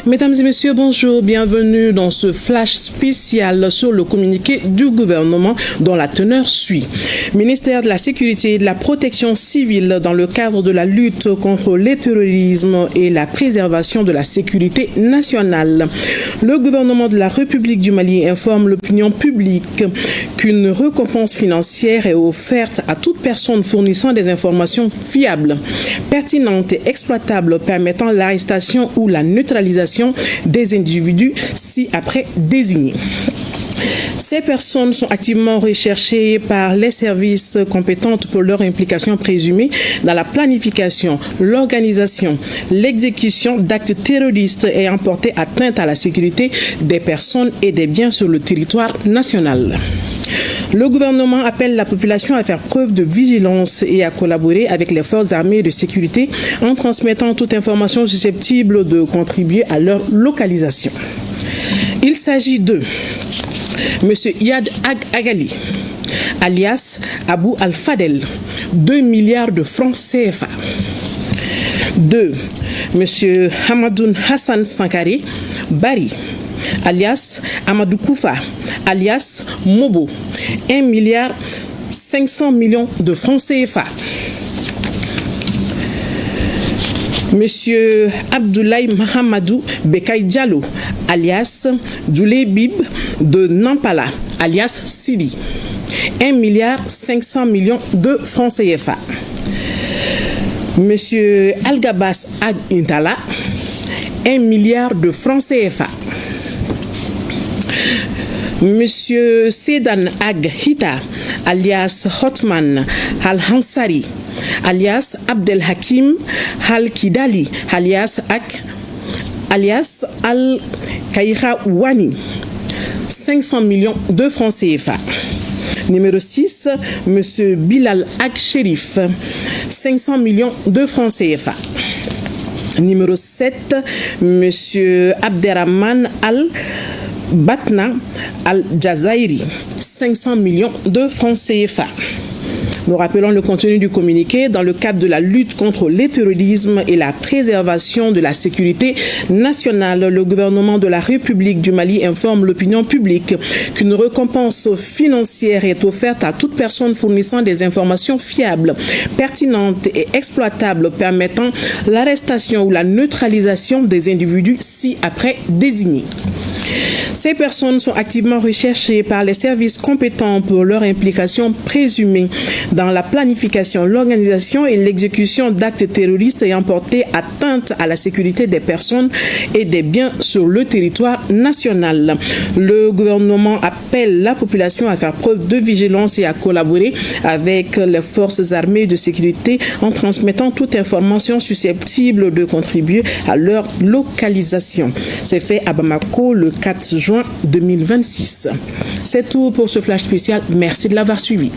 Mesdames et messieurs, bonjour, bienvenue dans ce flash spécial sur le communiqué du gouvernement dont la teneur suit. Ministère de la Sécurité et de la Protection civile dans le cadre de la lutte contre le terrorisme et la préservation de la sécurité nationale. Le gouvernement de la République du Mali informe l'opinion publique qu'une récompense financière est offerte à toute personne fournissant des informations fiables, pertinentes et exploitables permettant l'arrestation ou la neutralisation des individus ci-après désignés. Ces personnes sont activement recherchées par les services compétents pour leur implication présumée dans la planification, l'organisation, l'exécution d'actes terroristes ayant porté atteinte à la sécurité des personnes et des biens sur le territoire national. Le gouvernement appelle la population à faire preuve de vigilance et à collaborer avec les forces armées de sécurité en transmettant toute information susceptible de contribuer à leur localisation. Il s'agit de M. Iyad Agali, alias Abou Al-Fadel, 2 milliards de francs CFA. 2. M. Hamadoun Hassan Sankare Bari, alias Amadou Koufa, alias Mobo, 1 milliard 500 millions de francs CFA. Monsieur Abdoulaye Mahamadou Bekay Diallo, alias Doulé Bib de Nampala, alias Sidi, 1 milliard 500 millions de francs CFA. Monsieur Algabas Ag Intala, 1 milliard de francs CFA. Monsieur Sedan Ag Hita, alias Hotman Al-Hansari, alias Abdel Hakim Al-Kidali, alias Al-Kaira Ouani, 500 millions de francs CFA. Numéro 6, Monsieur Bilal Ag Sherif, 500 millions de francs CFA. Numéro 7, Monsieur Abderrahman Al-Batna Al-Jazairi, 500 millions de francs CFA. Nous rappelons le contenu du communiqué. Dans le cadre de la lutte contre le terrorisme et la préservation de la sécurité nationale, le gouvernement de la République du Mali informe l'opinion publique qu'une récompense financière est offerte à toute personne fournissant des informations fiables, pertinentes et exploitables permettant l'arrestation ou la neutralisation des individus ci-après désignés. Ces personnes sont activement recherchées par les services compétents pour leur implication présumée dans la planification, l'organisation et l'exécution d'actes terroristes ayant porté atteinte à la sécurité des personnes et des biens sur le territoire national. Le gouvernement appelle la population à faire preuve de vigilance et à collaborer avec les forces armées de sécurité en transmettant toute information susceptible de contribuer à leur localisation. C'est fait à Bamako le 4 juin 2026. C'est tout pour ce flash spécial. Merci de l'avoir suivi.